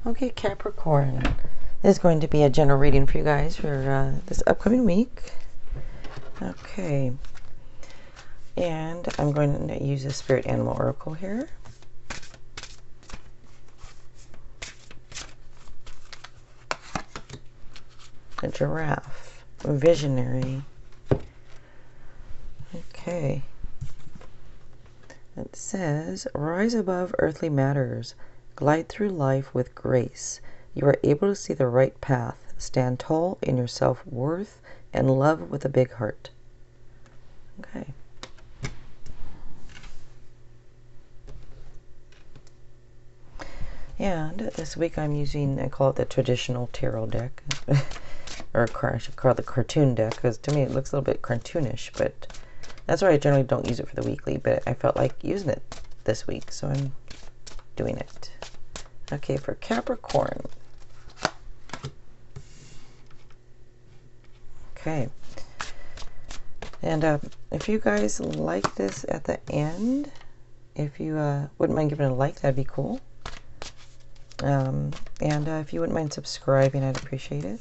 Okay, Capricorn. This is going to be a general reading for you guys for this upcoming week. Okay. And I'm going to use the Spirit Animal Oracle here. A giraffe. A visionary. Okay. It says, rise above earthly matters. Glide through life with grace. You are able to see the right path. Stand tall in your self-worth and love with a big heart. Okay. And this week I'm using, I call it the traditional tarot deck. Or I should call it the cartoon deck, because to me it looks a little bit cartoonish, but that's why I generally don't use it for the weekly, but I felt like using it this week, so I'm doing it. Okay, for Capricorn. Okay. And if you guys like this at the end, if you wouldn't mind giving it a like, that'd be cool. And if you wouldn't mind subscribing, I'd appreciate it.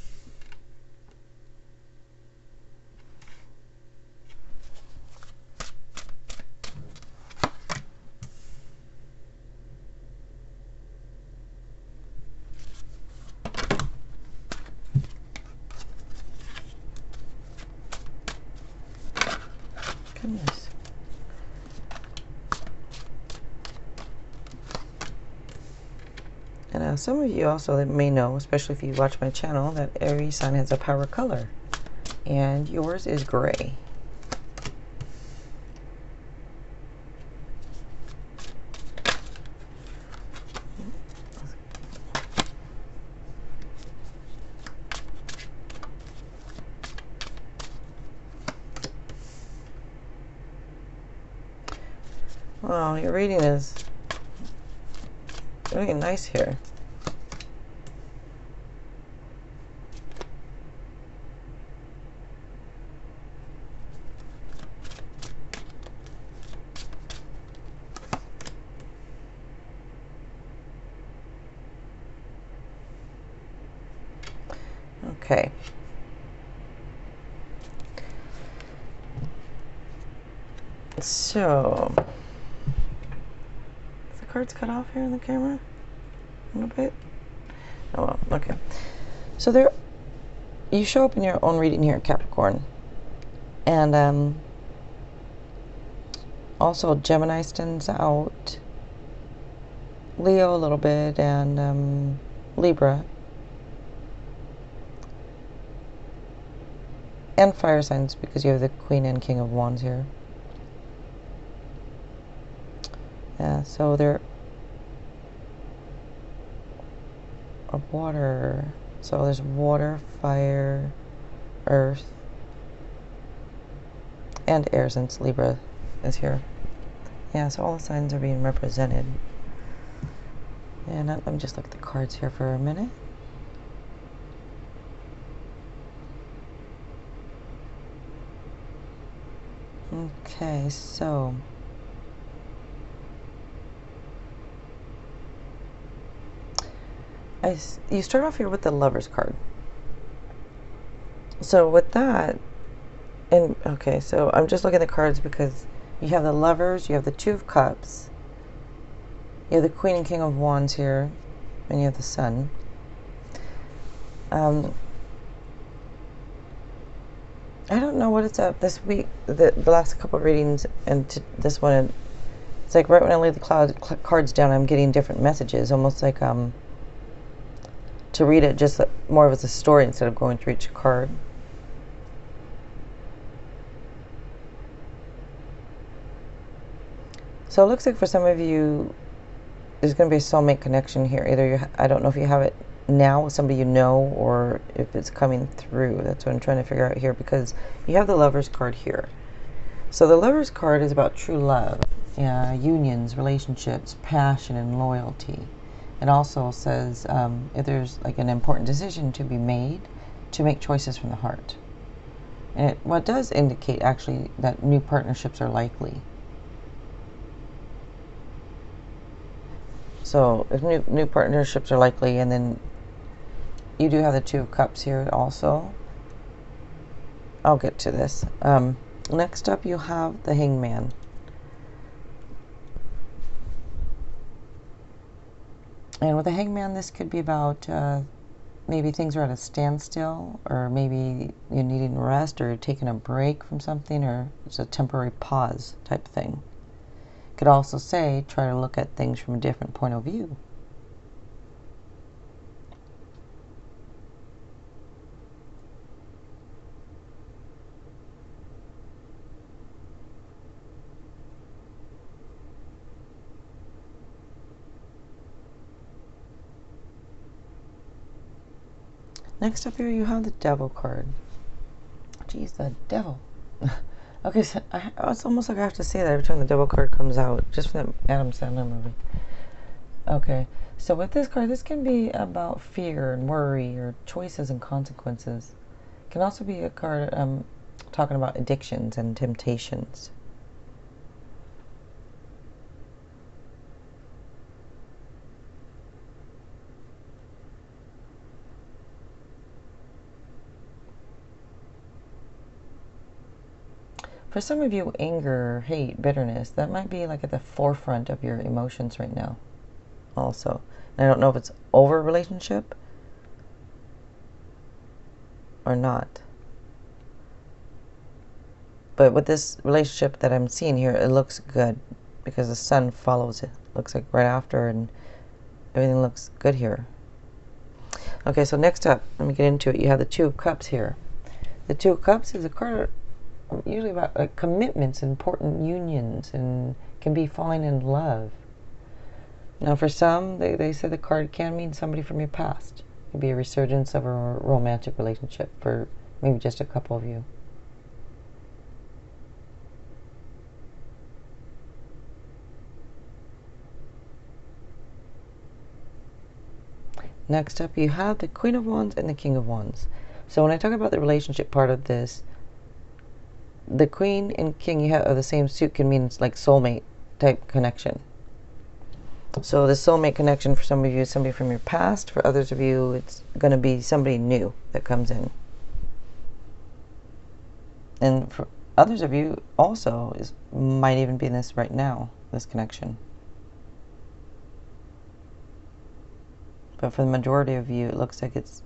Goodness. And some of you also may know, especially if you watch my channel, that every sign has a power color. And yours is gray. Wow, your reading is really nice here. Okay. So, is the cards cut off here in the camera? A little bit? Oh well, okay. So there, you show up in your own reading here, Capricorn. And also Gemini stands out. Leo a little bit, and Libra. And fire signs, because you have the Queen and King of Wands here. Yeah, so they're a water. So there's water, fire, earth, and air, since Libra is here. Yeah, so all the signs are being represented. And let me just look at the cards here for a minute. Okay, so you start off here with the Lovers card. So with that, and okay, so I'm just looking at the cards because you have the Lovers, you have the Two of Cups, you have the Queen and King of Wands here, and you have the Sun. I don't know what it's up this week, the last couple of readings, and this one, it's like right when I lay the cards down, I'm getting different messages, almost like to read it just more of as a story instead of going through each card. So it looks like for some of you, there's going to be a soulmate connection here. Either I don't know if you have it now with somebody you know, or if it's coming through. That's what I'm trying to figure out here, because you have the Lovers card here. So the Lovers card is about true love, unions, relationships, passion, and loyalty. It also says if there's like an important decision to be made, to make choices from the heart. And what does indicate actually that new partnerships are likely. So if new partnerships are likely, and then you do have the Two of Cups here also. I'll get to this. Next up, you have the Hangman. And with the Hangman, this could be about maybe things are at a standstill, or maybe you're needing rest, or you're taking a break from something, or it's a temporary pause type thing. Could also say, try to look at things from a different point of view. Next up here, you have the Devil card. Jeez, the Devil. Okay, so it's almost like I have to say that every time the Devil card comes out, just for that Adam Sandler movie. Okay, so with this card, this can be about fear and worry, or choices and consequences. It can also be a card talking about addictions and temptations. For some of you, anger, hate, bitterness, that might be like at the forefront of your emotions right now also. And I don't know if it's over a relationship or not. But with this relationship that I'm seeing here, it looks good because the sun follows it. Looks like right after, and everything looks good here. Okay, so next up, let me get into it. You have the Two of Cups here. The Two of Cups is a card usually about like commitments, important unions, and can be falling in love. Now for some, they say the card can mean somebody from your past. It could be a resurgence of a romantic relationship for maybe just a couple of you. Next up, you have the Queen of Wands and the King of Wands. So when I talk about the relationship part of this, the Queen and King you have of the same suit can mean like soulmate type connection. So the soulmate connection for some of you is somebody from your past. For others of you, it's going to be somebody new that comes in. And for others of you also, might even be in this right now, this connection. But for the majority of you, it looks like it's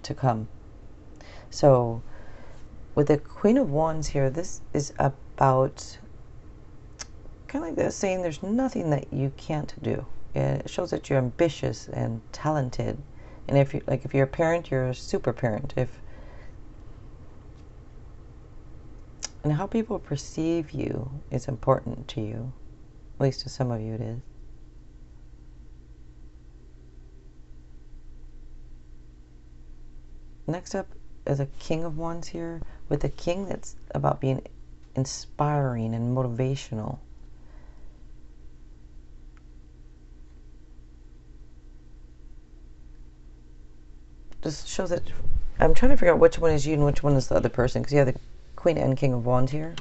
to come. So with the Queen of Wands here, this is about kind of like this, saying there's nothing that you can't do. It shows that you're ambitious and talented. And if you're a parent, you're a super parent. And how people perceive you is important to you. At least to some of you it is. Next up is a King of Wands here, with a king that's about being inspiring and motivational. This shows that I'm trying to figure out which one is you and which one is the other person, because you have the Queen and King of Wands here.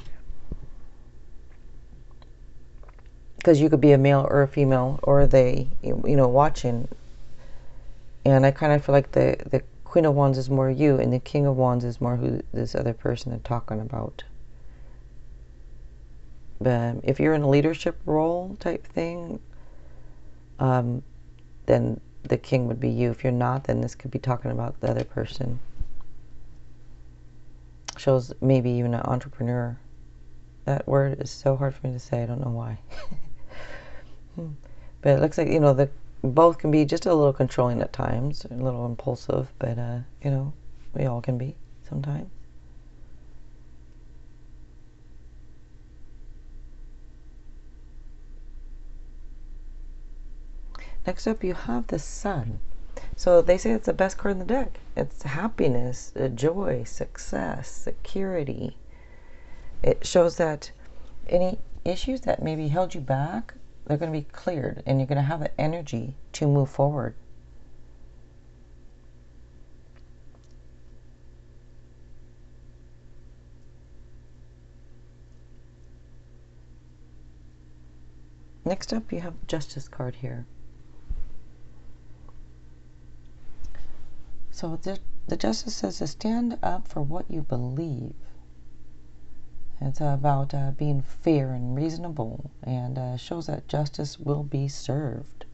Because you could be a male or a female, or they, watching. And I kind of feel like the Queen of Wands is more you, and the King of Wands is more who this other person is talking about. But if you're in a leadership role type thing, then the King would be you. If you're not, then this could be talking about the other person. Shows maybe even an entrepreneur. That word is so hard for me to say. I don't know why. But it looks like, both can be just a little controlling at times, a little impulsive, but, we all can be sometimes. Next up, you have the Sun. So they say it's the best card in the deck. It's happiness, joy, success, security. It shows that any issues that maybe held you back, they're going to be cleared, and you're going to have the energy to move forward. Next up, you have Justice card here. So the Justice says to stand up for what you believe. It's about being fair and reasonable, and shows that justice will be served.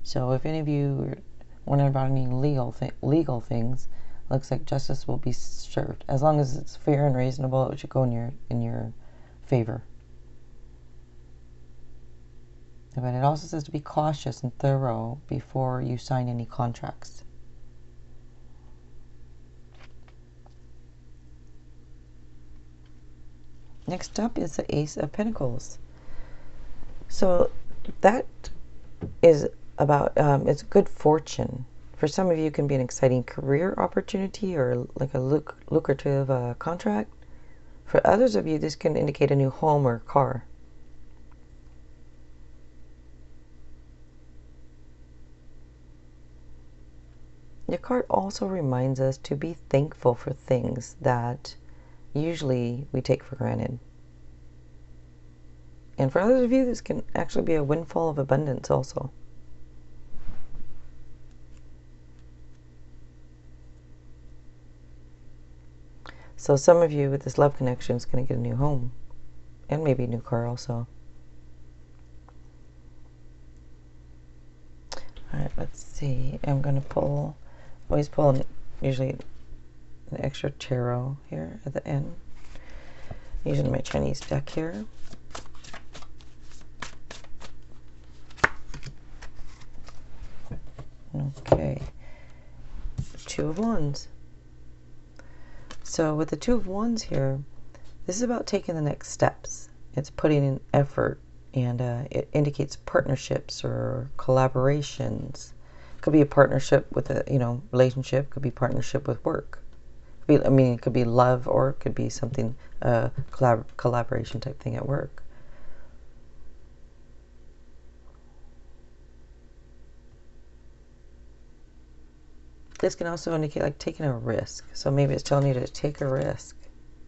So if any of you are wondering about any legal things, looks like justice will be served. As long as it's fair and reasonable, it should go in your favor. But it also says to be cautious and thorough before you sign any contracts. Next up is the Ace of Pentacles. So that is about, it's good fortune. For some of you, it can be an exciting career opportunity or like a lucrative contract. For others of you, this can indicate a new home or car. The card also reminds us to be thankful for things that usually we take for granted. And for others of you, this can actually be a windfall of abundance also. So some of you with this love connection is going to get a new home. And maybe a new car also. Alright, let's see. I'm going to always pull usually an extra tarot here at the end. Using my Chinese deck here. Okay. Two of Wands. So with the Two of Wands here, this is about taking the next steps. It's putting in effort, and it indicates partnerships or collaborations. It could be a partnership with a relationship. Could be partnership with work. It could be love, or it could be something collaboration type thing at work. This can also indicate like taking a risk. So maybe it's telling you to take a risk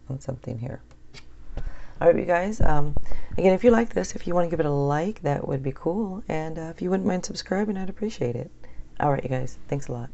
on something here. All right, you guys. Again, if you like this, if you want to give it a like, that would be cool. And if you wouldn't mind subscribing, I'd appreciate it. All right, you guys. Thanks a lot.